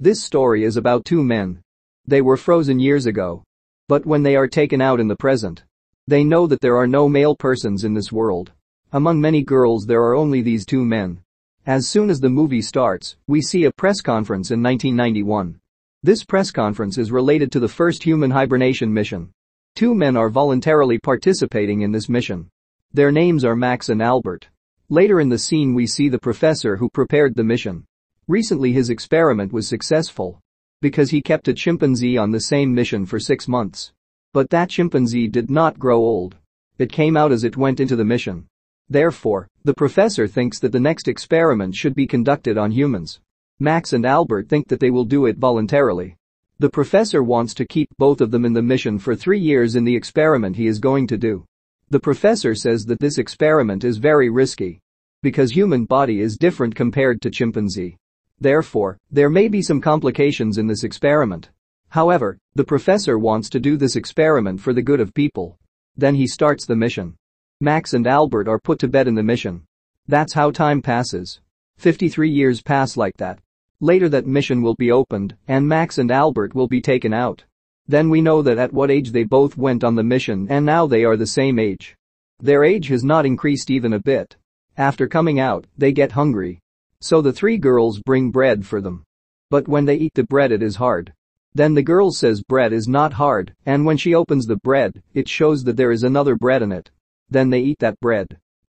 This story is about two men. They were frozen years ago. But when they are taken out in the present, they know that there are no male persons in this world. Among many girls there are only these two men. As soon as the movie starts, we see a press conference in 1991. This press conference is related to the first human hibernation mission. Two men are voluntarily participating in this mission. Their names are Max and Albert. Later in the scene we see the professor who prepared the mission. Recently his experiment was successful because he kept a chimpanzee on the same mission for 6 months. But that chimpanzee did not grow old. It came out as it went into the mission. Therefore, the professor thinks that the next experiment should be conducted on humans. Max and Albert think that they will do it voluntarily. The professor wants to keep both of them in the mission for 3 years in the experiment he is going to do. The professor says that this experiment is very risky because human body is different compared to chimpanzee. Therefore, there may be some complications in this experiment. However, the professor wants to do this experiment for the good of people. Then he starts the mission. Max and Albert are put to bed in the mission. That's how time passes. 53 years pass like that. Later that mission will be opened and Max and Albert will be taken out. Then we know that at what age they both went on the mission and now they are the same age. Their age has not increased even a bit. After coming out, they get hungry. So the three girls bring bread for them. But when they eat the bread it is hard. Then the girl says bread is not hard and when she opens the bread, it shows that there is another bread in it. Then they eat that bread.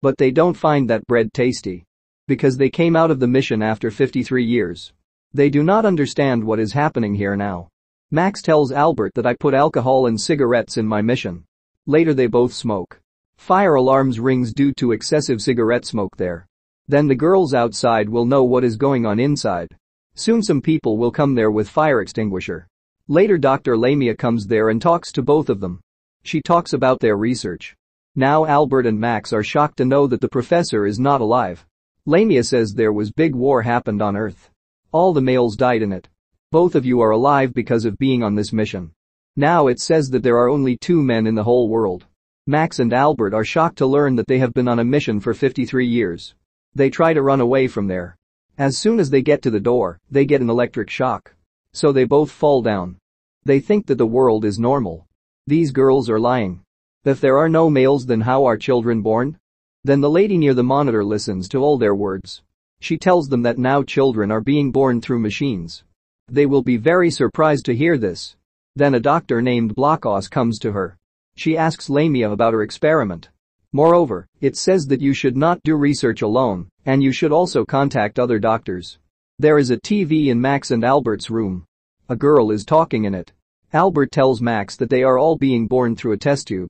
But they don't find that bread tasty. Because they came out of the mission after 53 years. They do not understand what is happening here now. Max tells Albert that I put alcohol and cigarettes in my mission. Later they both smoke. Fire alarms rings due to excessive cigarette smoke there. Then the girls outside will know what is going on inside. Soon some people will come there with fire extinguisher. Later Dr. Lamia comes there and talks to both of them. She talks about their research. Now Albert and Max are shocked to know that the professor is not alive. Lamia says there was big war happened on Earth. All the males died in it. Both of you are alive because of being on this mission. Now it says that there are only two men in the whole world. Max and Albert are shocked to learn that they have been on a mission for 53 years. They try to run away from there. As soon as they get to the door, they get an electric shock. So they both fall down. They think that the world is normal. These girls are lying. If there are no males, then how are children born? Then the lady near the monitor listens to all their words. She tells them that now children are being born through machines. They will be very surprised to hear this. Then a doctor named Blockhaus comes to her. She asks Lamia about her experiment. Moreover, it says that you should not do research alone, and you should also contact other doctors. There is a TV in Max and Albert's room. A girl is talking in it. Albert tells Max that they are all being born through a test tube.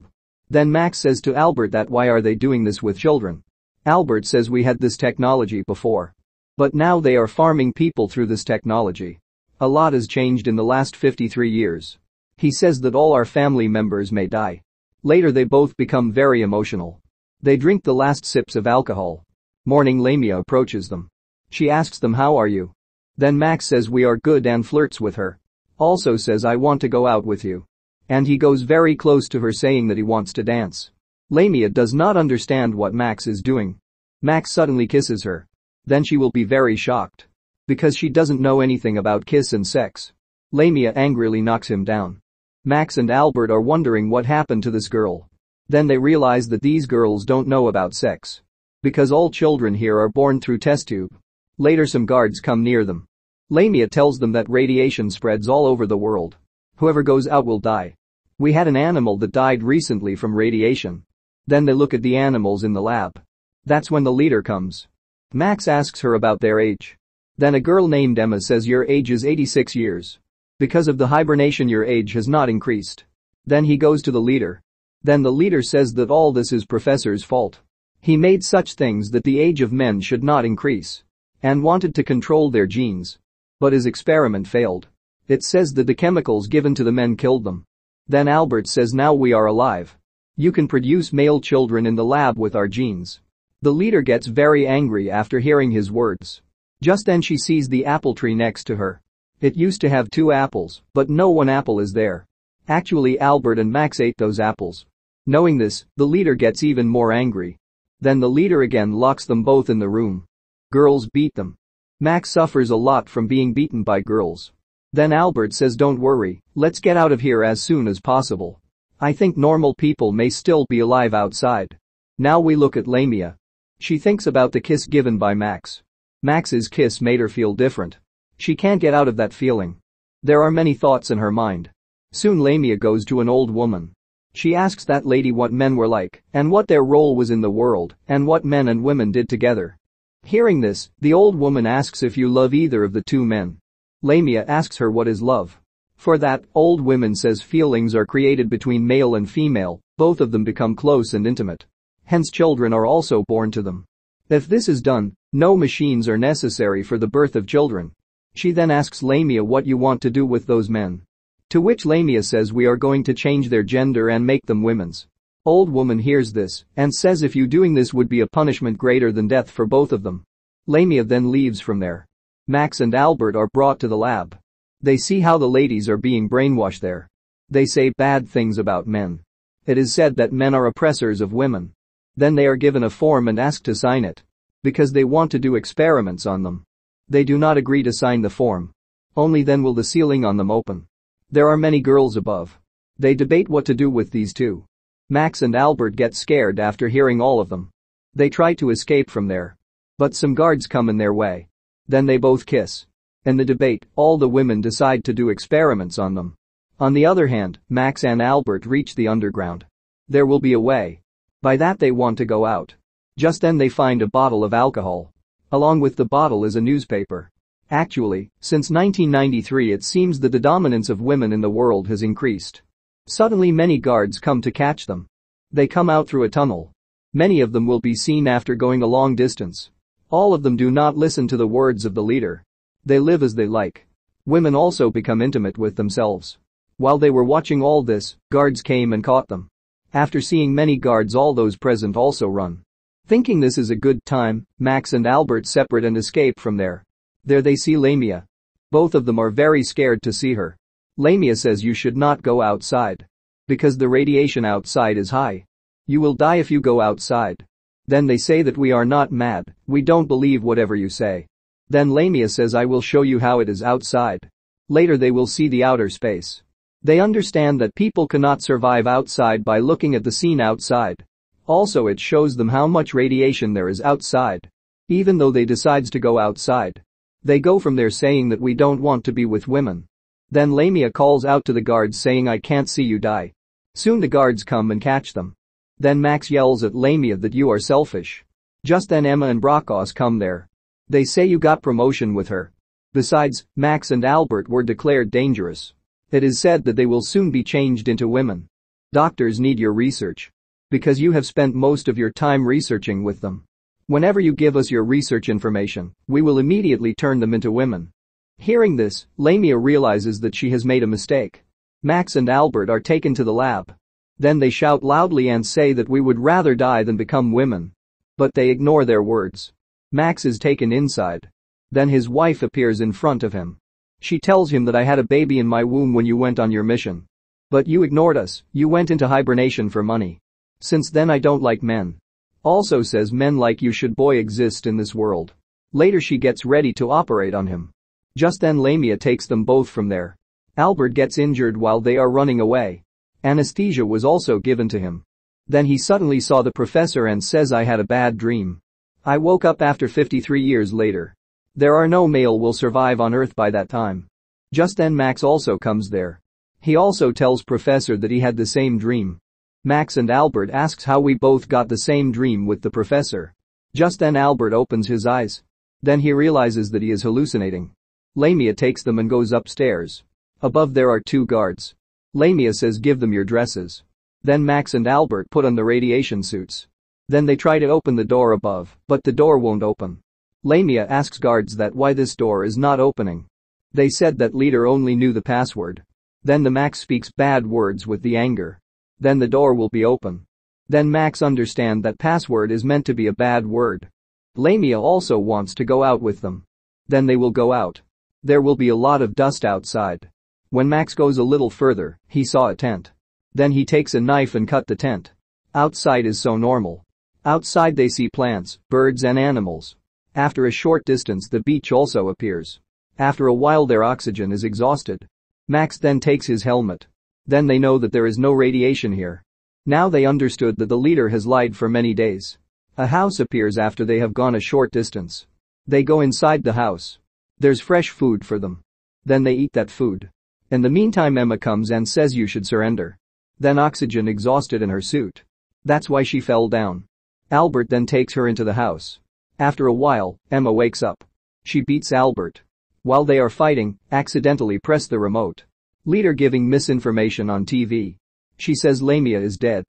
Then Max says to Albert that why are they doing this with children? Albert says we had this technology before. But now they are farming people through this technology. A lot has changed in the last 53 years. He says that all our family members may die. Later they both become very emotional. They drink the last sips of alcohol. Morning Lamia approaches them. She asks them how are you? Then Max says we are good and flirts with her. Also says I want to go out with you. And he goes very close to her saying that he wants to dance. Lamia does not understand what Max is doing. Max suddenly kisses her. Then she will be very shocked. Because she doesn't know anything about kiss and sex. Lamia angrily knocks him down. Max and Albert are wondering what happened to this girl. Then they realize that these girls don't know about sex. Because all children here are born through test tube. Later some guards come near them. Lamia tells them that radiation spreads all over the world. Whoever goes out will die. We had an animal that died recently from radiation. Then they look at the animals in the lab. That's when the leader comes. Max asks her about their age. Then a girl named Emma says your age is 86 years. Because of the hibernation your age has not increased. Then he goes to the leader. Then the leader says that all this is professor's fault. He made such things that the age of men should not increase. And wanted to control their genes. But his experiment failed. It says that the chemicals given to the men killed them. Then Albert says now we are alive. You can produce male children in the lab with our genes. The leader gets very angry after hearing his words. Just then she sees the apple tree next to her. It used to have 2 apples, but no one apple is there. Actually Albert and Max ate those apples. Knowing this, the leader gets even more angry. Then the leader again locks them both in the room. Girls beat them. Max suffers a lot from being beaten by girls. Then Albert says, don't worry, let's get out of here as soon as possible. I think normal people may still be alive outside. Now we look at Lamia. She thinks about the kiss given by Max. Max's kiss made her feel different. She can't get out of that feeling. There are many thoughts in her mind. Soon Lamia goes to an old woman. She asks that lady what men were like, and what their role was in the world, and what men and women did together. Hearing this, the old woman asks if you love either of the two men. Lamia asks her what is love. For that, old woman says feelings are created between male and female, both of them become close and intimate. Hence children are also born to them. If this is done, no machines are necessary for the birth of children. She then asks Lamia what you want to do with those men. To which Lamia says we are going to change their gender and make them women's. Old woman hears this and says if you doing this would be a punishment greater than death for both of them. Lamia then leaves from there. Max and Albert are brought to the lab. They see how the ladies are being brainwashed there. They say bad things about men. It is said that men are oppressors of women. Then they are given a form and asked to sign it. Because they want to do experiments on them. They do not agree to sign the form. Only then will the ceiling on them open. There are many girls above. They debate what to do with these two. Max and Albert get scared after hearing all of them. They try to escape from there. But some guards come in their way. Then they both kiss. In the debate, all the women decide to do experiments on them. On the other hand, Max and Albert reach the underground. There will be a way. By that they want to go out. Just then they find a bottle of alcohol. Along with the bottle is a newspaper. Actually, since 1993 it seems that the dominance of women in the world has increased. Suddenly many guards come to catch them. They come out through a tunnel. Many of them will be seen after going a long distance. All of them do not listen to the words of the leader. They live as they like. Women also become intimate with themselves. While they were watching all this, guards came and caught them. After seeing many guards, all those present also run. Thinking this is a good time, Max and Albert separate and escape from there. There they see Lamia. Both of them are very scared to see her. Lamia says you should not go outside. Because the radiation outside is high. You will die if you go outside. Then they say that we are not mad, we don't believe whatever you say. Then Lamia says I will show you how it is outside. Later they will see the outer space. They understand that people cannot survive outside by looking at the scene outside. Also it shows them how much radiation there is outside. Even though they decides to go outside. They go from there saying that we don't want to be with women. Then Lamia calls out to the guards saying I can't see you die. Soon the guards come and catch them. Then Max yells at Lamia that you are selfish. Just then Emma and Brockhaus come there. They say you got promotion with her. Besides, Max and Albert were declared dangerous. It is said that they will soon be changed into women. Doctors need your research. Because you have spent most of your time researching with them. Whenever you give us your research information, we will immediately turn them into women. Hearing this, Lamia realizes that she has made a mistake. Max and Albert are taken to the lab. Then they shout loudly and say that we would rather die than become women. But they ignore their words. Max is taken inside. Then his wife appears in front of him. She tells him that I had a baby in my womb when you went on your mission. But you ignored us, you went into hibernation for money. Since then I don't like men. Also says men like you should boy exist in this world. Later she gets ready to operate on him. Just then Lamia takes them both from there. Albert gets injured while they are running away. Anesthesia was also given to him. Then he suddenly saw the professor and says I had a bad dream. I woke up after 53 years later. There are no male will survive on Earth by that time. Just then Max also comes there. He also tells Professor that he had the same dream. Max and Albert asks how we both got the same dream with the professor. Just then Albert opens his eyes. Then he realizes that he is hallucinating. Lamia takes them and goes upstairs. Above there are two guards. Lamia says give them your dresses. Then Max and Albert put on the radiation suits. Then they try to open the door above, but the door won't open. Lamia asks guards that why this door is not opening. They said that leader only knew the password. Then the Max speaks bad words with the anger. Then the door will be open. Then Max understand that password is meant to be a bad word. Lamia also wants to go out with them. Then they will go out. There will be a lot of dust outside. When Max goes a little further, he saw a tent. Then he takes a knife and cut the tent. Outside is so normal. Outside they see plants, birds and animals. After a short distance the beach also appears. After a while their oxygen is exhausted. Max then takes his helmet. Then they know that there is no radiation here. Now they understood that the leader has lied for many days. A house appears after they have gone a short distance. They go inside the house. There's fresh food for them. Then they eat that food. In the meantime Emma comes and says you should surrender. Then oxygen exhausted in her suit. That's why she fell down. Albert then takes her into the house. After a while, Emma wakes up. She beats Albert. While they are fighting, accidentally press the remote. Leader giving misinformation on TV. She says Lamia is dead.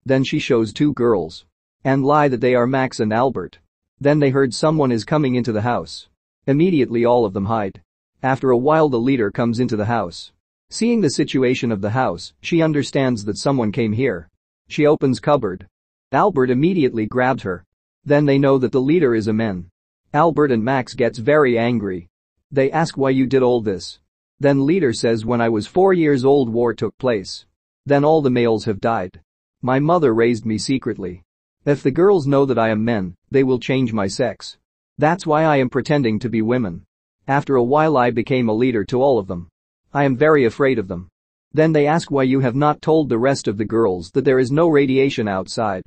Then she shows two girls. And lie that they are Max and Albert. Then they heard someone is coming into the house. Immediately all of them hide. After a while the leader comes into the house. Seeing the situation of the house, she understands that someone came here. She opens cupboard. Albert immediately grabs her. Then they know that the leader is a man. Albert and Max gets very angry. They ask why you did all this. Then leader says when I was 4 years old war took place. Then all the males have died. My mother raised me secretly. If the girls know that I am men, they will change my sex. That's why I am pretending to be women. After a while I became a leader to all of them. I am very afraid of them. Then they ask why you have not told the rest of the girls that there is no radiation outside.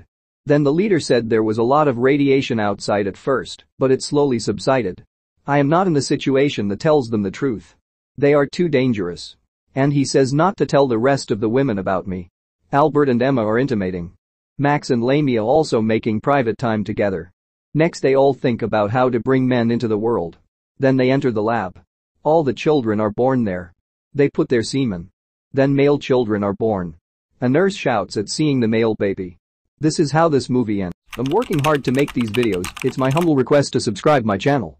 Then the leader said there was a lot of radiation outside at first, but it slowly subsided. I am not in the situation that tells them the truth. They are too dangerous. And he says not to tell the rest of the women about me. Albert and Emma are intimating. Max and Lamia also making private time together. Next they all think about how to bring men into the world. Then they enter the lab. All the children are born there. They put their semen. Then male children are born. A nurse shouts at seeing the male baby. This is how this movie ends. I'm working hard to make these videos, it's my humble request to subscribe my channel.